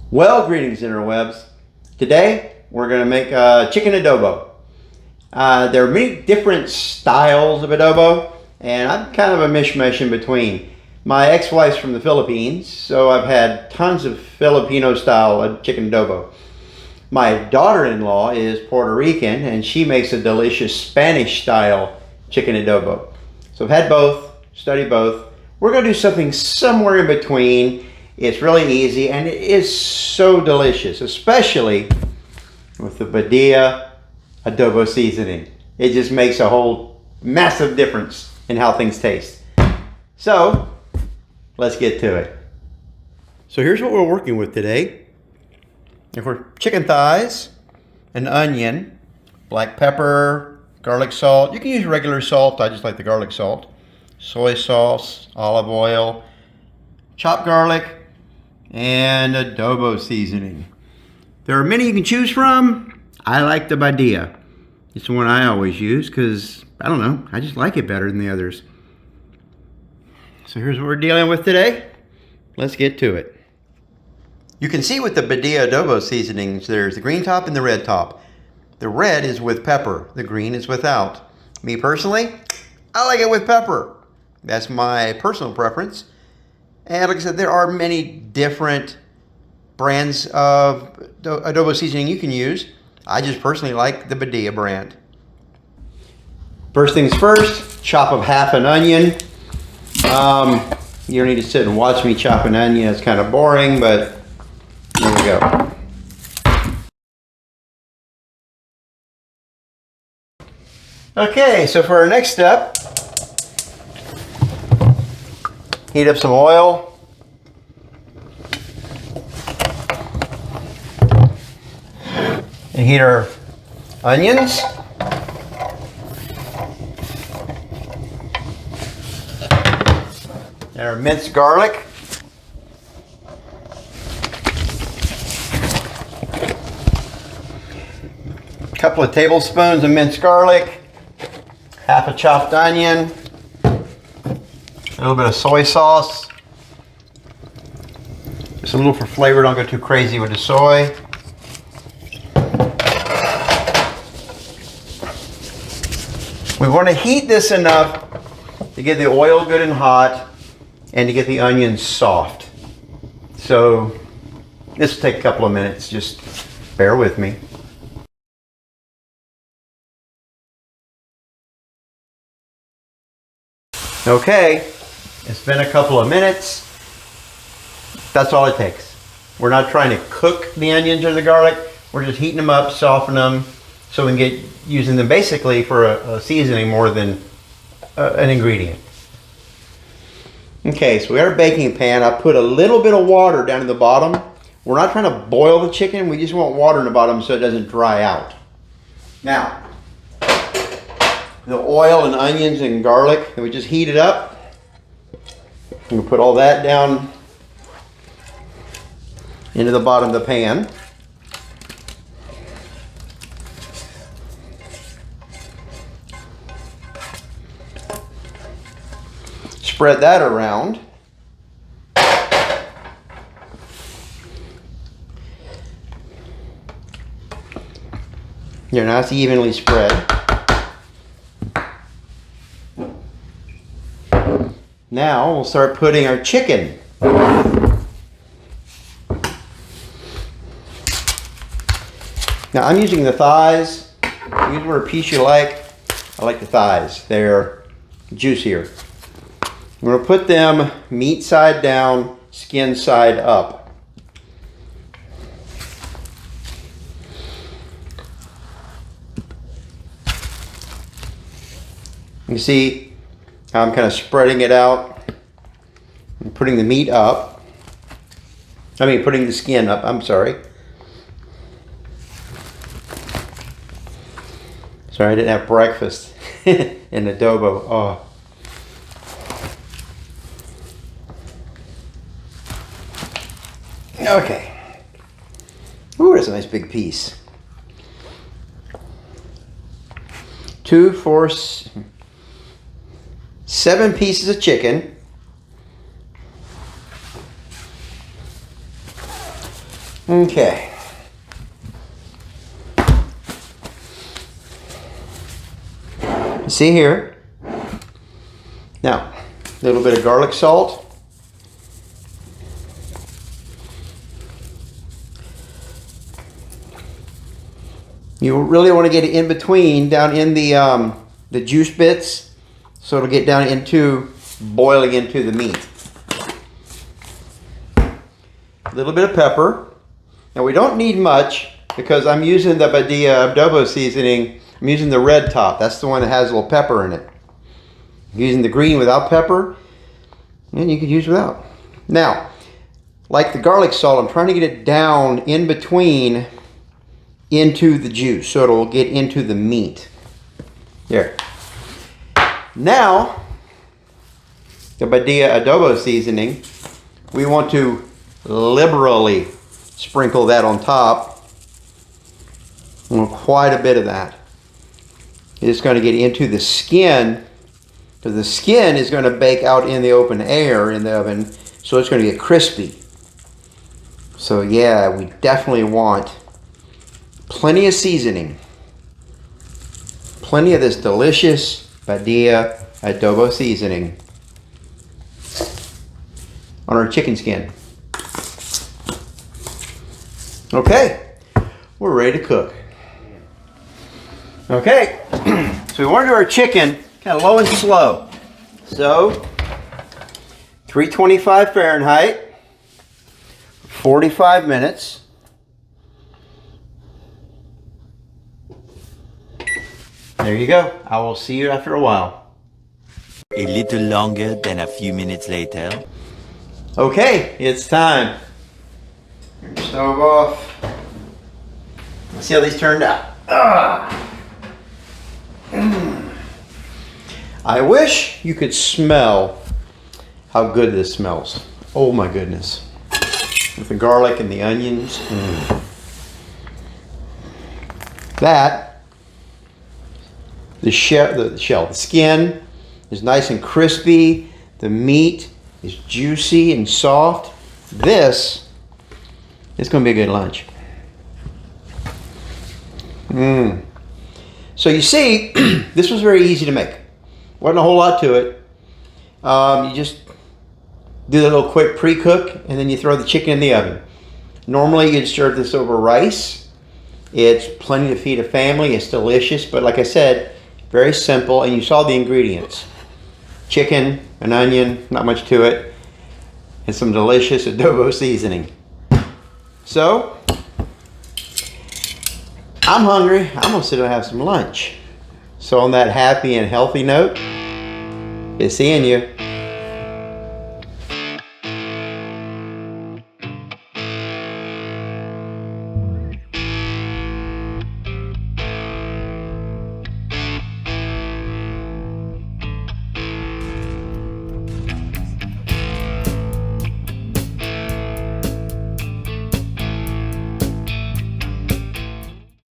Well, greetings interwebs. Today we're going to make chicken adobo. There are many different styles of adobo, and I'm kind of a mishmash in between. My ex-wife's from the Philippines, so I've had tons of Filipino style chicken adobo. My daughter-in-law is Puerto Rican, and she makes a delicious Spanish style chicken adobo. So I've had both, studied both. We're going to do something somewhere in between. It's really easy and it is so delicious, especially with the Badia Adobo Seasoning. It just makes a whole massive difference in how things taste. So let's get to it. So here's what we're working with today. For chicken thighs, an onion, black pepper, garlic salt. You can use regular salt, I just like the garlic salt. Soy sauce, olive oil, chopped garlic, and adobo seasoning. There are many you can choose from. I like the Badia. It's the one I always use because, I don't know, I just like it better than the others. So here's what we're dealing with today. Let's get to it. You can see with the Badia adobo seasonings, there's the green top and the red top. The red is with pepper, the green is without. Me personally, I like it with pepper. That's my personal preference. And like I said, there are many different brands of adobo seasoning you can use. I just personally like the Badia brand. First things first, chop up half an onion. You don't need to sit and watch me chop an onion. It's kind of boring, but here we go. Okay, so for our next step, heat up some oil. And heat our onions. And our minced garlic. A couple of tablespoons of minced garlic. Half a chopped onion. A little bit of soy sauce. Just a little for flavor, don't go too crazy with the soy. We want to heat this enough to get the oil good and hot and to get the onions soft. So this will take a couple of minutes, just bear with me. Okay. It's been a couple of minutes. That's all it takes. We're not trying to cook the onions or the garlic. We're just heating them up, softening them, so we can get using them basically for a seasoning more than an ingredient. Okay, so we got our baking pan. I put a little bit of water down in the bottom. We're not trying to boil the chicken. We just want water in the bottom so it doesn't dry out. Now, the oil and onions and garlic, and we just heat it up. We'll put all that down into the bottom of the pan. Spread that around. Here, now it's evenly spread. Now we'll start putting our chicken. Now I'm using the thighs. Use whatever piece you like. I like the thighs. They're juicier. I'm going to put them meat side down, skin side up. You see how I'm kind of spreading it out and putting the meat up. Putting the skin up, I'm sorry. Sorry, I didn't have breakfast in adobo. Oh. Okay. Ooh, that's a nice big piece. 2, 4, 7 pieces of chicken. Okay. See here. Now, a little bit of garlic salt. You really want to get it in between, down in the juice bits, so it'll get down into boiling into the meat. A little bit of pepper. Now we don't need much because I'm using the Badia Adobo Seasoning. I'm using the red top. That's the one that has a little pepper in it. I'm using the green without pepper, and you could use without. Now, like the garlic salt, I'm trying to get it down in between into the juice so it'll get into the meat. There. Now, the Badia Adobo Seasoning, we want to liberally sprinkle that on top. Quite a bit of that. It's going to get into the skin, because the skin is going to bake out in the open air in the oven, so it's going to get crispy. So yeah, we definitely want plenty of seasoning. Plenty of this delicious Badia Adobo Seasoning on our chicken skin. Okay, we're ready to cook. Okay, so we want to do our chicken kind of low and slow. So, 325 Fahrenheit, 45 minutes. There you go. I will see you after a while. A little longer than a few minutes later. Okay, it's time. Turn your stove off. Let's see how these turned out. I wish you could smell how good this smells. Oh my goodness. With the garlic and the onions. That, the skin is nice and crispy. The meat is juicy and soft. This is going to be a good lunch. So you see, this was very easy to make. Wasn't a whole lot to it. You just do the little quick pre-cook, and then you throw the chicken in the oven. Normally you'd serve this over rice. It's plenty to feed a family. It's delicious, but like I said, very simple, and you saw the ingredients. Chicken, an onion, not much to it, and some delicious adobo seasoning. So, I'm hungry. I'm gonna sit down and have some lunch. So on that happy and healthy note, good seeing you.